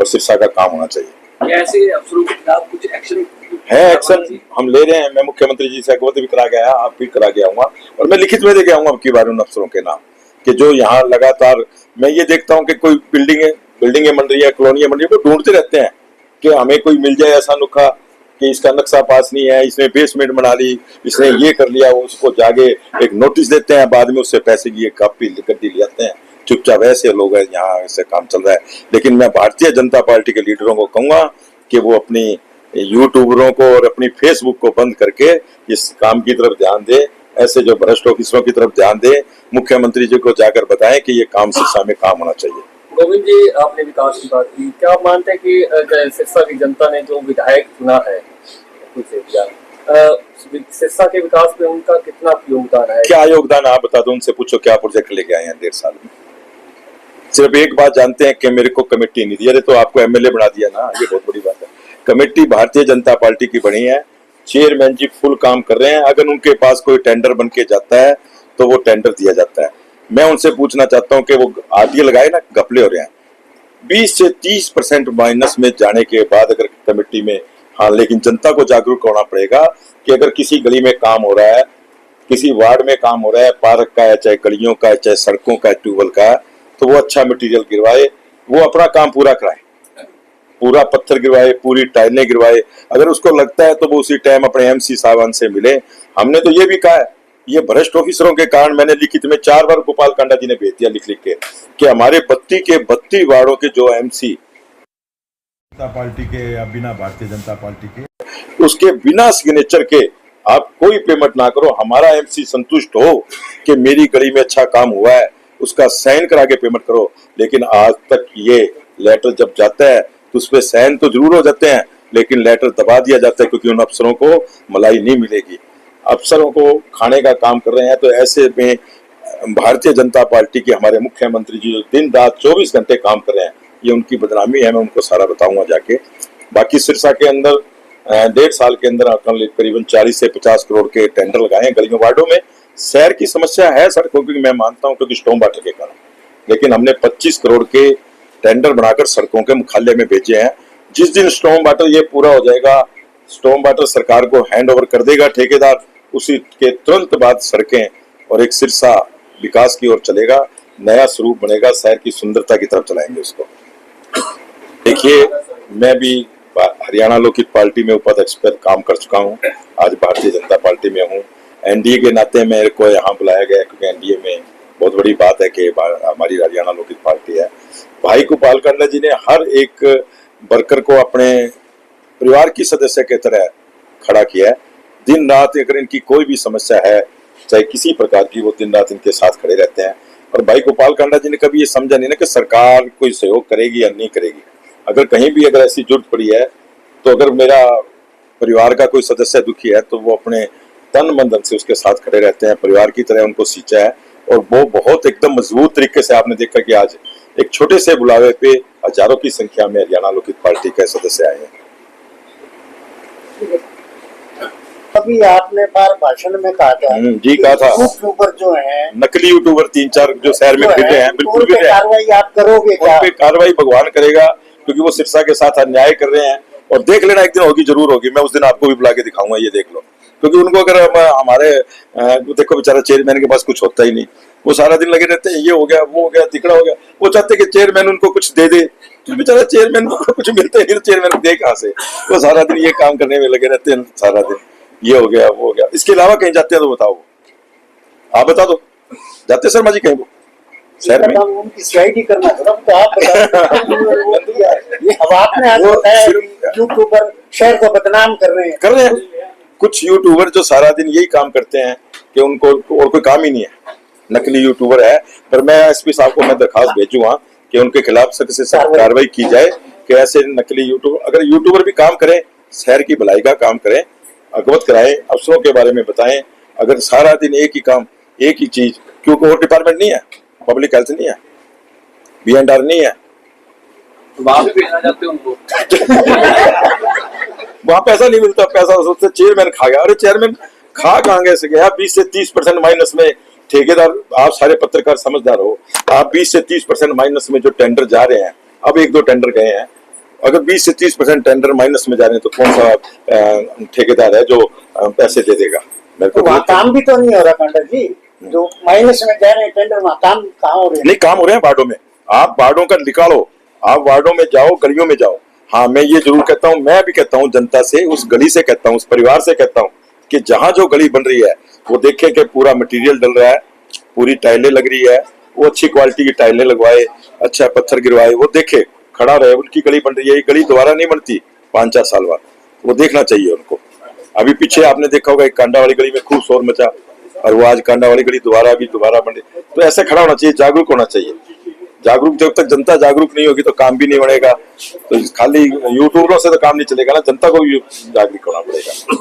और सिरसा का काम होना चाहिए। ऐसे अफसरों के खिलाफ कुछ एक्शन है, एक्शन हम ले रहे हैं। मैं मुख्यमंत्री जी से अवगत भी करा गया, आप भी करा गया हूँ और मैं लिखित में दे गया हूँ अब की बार उन अफसरों के नाम कि जो यहाँ लगातार मैं ये देखता हूँ कि कोई बिल्डिंगें बन रही है, कॉलोनियां बन रही है, वो ढूंढते रहते हैं कि हमें कोई मिल जाए ऐसा नुखा कि इसका नक्शा पास नहीं है, इसने बेसमेंट बना ली, इसने ये कर लिया, उसको जाके एक नोटिस देते हैं, बाद में उससे पैसे की एक कॉपी गड्डी ले जाते हैं। चुपचाप ऐसे लोग हैं, यहाँ ऐसे काम चल रहा है। लेकिन मैं भारतीय जनता पार्टी के लीडरों को कहूंगा कि वो अपनी यूट्यूबरों को और अपनी फेसबुक को बंद करके इस काम की तरफ ध्यान दे, ऐसे जो भ्रष्ट ऑफिसरों की तरफ ध्यान दे। मुख्यमंत्री जी को जाकर बताएं कि ये काम सिरसा में काम होना चाहिए। गोविंद जी, आपने विकास की बात की, क्या आप मानते हैं कि सिरसा की जनता ने जो विधायक चुना है सिरसा के विकास में उनका कितना योगदान है? क्या योगदान आप बता दो, उनसे पूछो क्या प्रोजेक्ट लेके आए हैं 1.5 साल में। सिर्फ एक बात जानते हैं कि मेरे को कमेटी नहीं दी, अरे तो आपको एमएलए बना दिया ना, ये बहुत बड़ी बात है। कमेटी भारतीय जनता पार्टी की बनी है, चेयरमैन जी फुल काम कर रहे हैं। अगर उनके पास कोई टेंडर बन के जाता है तो वो टेंडर दिया जाता है। मैं उनसे पूछना चाहता हूं कि वो आरटीए लगाए ना, घपले हो रहे हैं 20 से 30% माइनस में जाने के बाद अगर कमेटी में, हाँ, लेकिन जनता को जागरूक होना पड़ेगा कि अगर किसी गली में काम हो रहा है, किसी वार्ड में काम हो रहा है, पार्क का है, चाहे गलियों का है, चाहे सड़कों का है, ट्यूबवेल का है, तो वो अच्छा मटेरियल गिरवाए, वो अपना काम पूरा कराए, पूरा पत्थर गिरवाए, पूरी टाइलें गिरवाए। अगर उसको लगता है तो वो उसी टाइम अपने एमसी साहबान से मिले। हमने तो ये भी कहा है, ये भ्रष्ट ऑफिसरों के कारण मैंने लिखित में 4 बार गोपाल कांडा जी ने भेज दिया लिख के कि हमारे 32 वार्डों के जो एमसी जनता पार्टी के या बिना भारतीय जनता पार्टी के, उसके बिना सिग्नेचर के आप कोई पेमेंट ना करो, हमारा एमसी संतुष्ट हो कि मेरी गली में अच्छा काम हुआ है, उसका साइन करा के पेमेंट करो। लेकिन आज तक ये लेटर जब जाता है तो उस पर साइन तो जरूर हो जाते हैं, लेकिन लेटर दबा दिया जाता है क्योंकि उन अफसरों को मलाई नहीं मिलेगी। अफसरों को खाने का काम कर रहे हैं। तो ऐसे में भारतीय जनता पार्टी के हमारे मुख्यमंत्री जी जो दिन रात 24 घंटे काम कर रहे हैं, ये उनकी बदनामी है। मैं उनको सारा बताऊंगा जाके। बाकी सिरसा के अंदर 1.5 साल के अंदर करीबन 40 से 50 करोड़ के टेंडर लगाए हैं गलियों वार्डों में। शहर की समस्या है सड़कों की, मैं मानता हूं, क्योंकि स्टॉर्म वाटर के कारण, लेकिन हमने 25 करोड़ के टेंडर बनाकर सड़कों के मुख्यालय में भेजे हैं। जिस दिन स्टॉर्म वाटर ये पूरा हो जाएगा, स्टॉर्म वाटर सरकार को हैंड ओवर कर देगा ठेकेदार, उसी के तुरंत बाद सड़कें और एक सिरसा विकास की ओर चलेगा, नया स्वरूप बनेगा, शहर की सुंदरता की तरफ चलाएंगे उसको। देखिए, मैं भी हरियाणा लोकहित पार्टी में उपाध्यक्ष पर काम कर चुका हूँ, आज भारतीय जनता पार्टी में हूँ। एनडीए के नाते मेरे को यहाँ बुलाया गया क्योंकि एनडीए में बहुत बड़ी बात है कि हमारी हरियाणा लोकहित पार्टी है। भाई गोपाल कांडा जी ने हर एक वर्कर को अपने परिवार की सदस्य की तरह खड़ा किया है। दिन रात अगर इनकी कोई भी समस्या है, चाहे किसी प्रकार की, वो दिन रात इनके साथ खड़े रहते हैं। और भाई गोपाल कांडा जी ने कभी ये समझा नहीं ना कि सरकार कोई सहयोग करेगी या नहीं करेगी। अगर कहीं भी अगर ऐसी जरूरत पड़ी है तो अगर मेरा परिवार का कोई सदस्य दुखी है तो वो अपने तन मन धन से उसके साथ खड़े रहते हैं, परिवार की तरह उनको सींचा है। और वो बहुत एकदम मजबूत तरीके से आपने देखा कि आज एक छोटे से बुलावे पे हजारों की संख्या में हरियाणा लोकहित पार्टी के सदस्य आए हैं। अभी आपने बार भाषण में कहा था जी, कहा था यूट्यूबर जो है, नकली यूट्यूबर 3-4 जो शहर में फिर रहे हैं, बिल्कुल भी कार्रवाई आप करोगे क्या? कार्रवाई भगवान करेगा, क्योंकि वो सिरसा के साथ अन्याय कर रहे हैं। और देख लेना, एक दिन होगी, जरूर होगी। मैं उस दिन आपको भी बुला के दिखाऊंगा, ये देख लो। क्योंकि उनको अगर हमारे देखो, बेचारा चेयरमैन के पास कुछ होता ही नहीं, वो सारा दिन लगे रहते हैं, ये हो गया, वो हो गया, तिकड़ा हो गया। वो चाहते कि चेयरमैन उनको कुछ दे दे, तो बेचारा चेयरमैन को कुछ मिलता ही नहीं, चेयरमैन दे कहाँ से? वो सारा दिन ये काम करने में लगे रहते हैं, सारा दिन ये हो गया, वो हो गया। इसके अलावा कहीं जाते हैं तो बताओ, आप बता दो, जाते शर्मा जी कहीं वो शहर में? उनकी सीआईडी करना था तो आप आपने यूट्यूबर शहर को बदनाम कर रहे हैं। कुछ यूट्यूबर जो सारा दिन यही काम करते हैं कि उनको और कोई काम ही नहीं है, नकली यूट्यूबर है। पर मैं एसपी साहब को मैं दरखास्त भेजूंगा कि उनके खिलाफ सख्त से सख्त कार्रवाई की जाए कि ऐसे नकली यूट्यूबर, अगर यूट्यूबर भी काम करें, शहर की भलाई का काम करें, अवगत कराएं, अफसरों के बारे में बताएं। अगर सारा दिन एक ही काम, एक ही चीज, क्योंकि और डिपार्टमेंट नहीं है, पब्लिक हेल्थ नहीं है, बीएनआर नहीं है, वहां पे भेजना चाहते हैं उनको वहां पैसा नहीं मिलता, पैसा सोचते चेयरमैन खा गया। अरे चेयरमैन खा कहां से गया? 20 से 30% माइनस में ठेकेदार, आप सारे पत्रकार समझदार हो, आप 20 से 30% माइनस में जो टेंडर जा रहे हैं, अब 1-2 टेंडर गए हैं, अगर 20 से 30% टेंडर माइनस में जा रहे हैं तो कौन सा ठेकेदार है जो पैसे दे देगा? मेरे तो को वहाँ काम भी तो नहीं हो रहा कांडा जी, जो माइनस में जा रहे हैं टेंडर, वहाँ काम कहाँ हो रहे हैं? नहीं, काम हो रहे हैं वार्डों में। आप वार्डों का निकालो, आप वार्डों में जाओ, गलियों में जाओ। हाँ, मैं ये जरूर कहता हूँ, मैं भी कहता हूँ जनता से, उस गली से कहता हूँ, उस परिवार से कहता हूँ कि जहां जो गली बन रही है वो देखे कि पूरा मटेरियल डल रहा है, पूरी टाइलें लग रही है, वो अच्छी क्वालिटी की टाइलें लगवाए, अच्छा पत्थर गिरवाए, वो देखे, खड़ा रहे। उनकी गली बन रही है, ये गली दोबारा नहीं बनती 5-4 साल बाद, वो देखना चाहिए उनको। अभी पीछे आपने देखा होगा एक कांडा वाली गली में खूब शोर मचा, और वो आज कांडा वाली गली दोबारा बन रही। तो ऐसे खड़ा होना चाहिए, जागरूक होना चाहिए। जागरूक, जब तक जनता जागरूक नहीं होगी तो काम भी नहीं बढ़ेगा। तो खाली यूट्यूबरों से तो काम नहीं चलेगा ना, जनता को भी जागरूक होना पड़ेगा।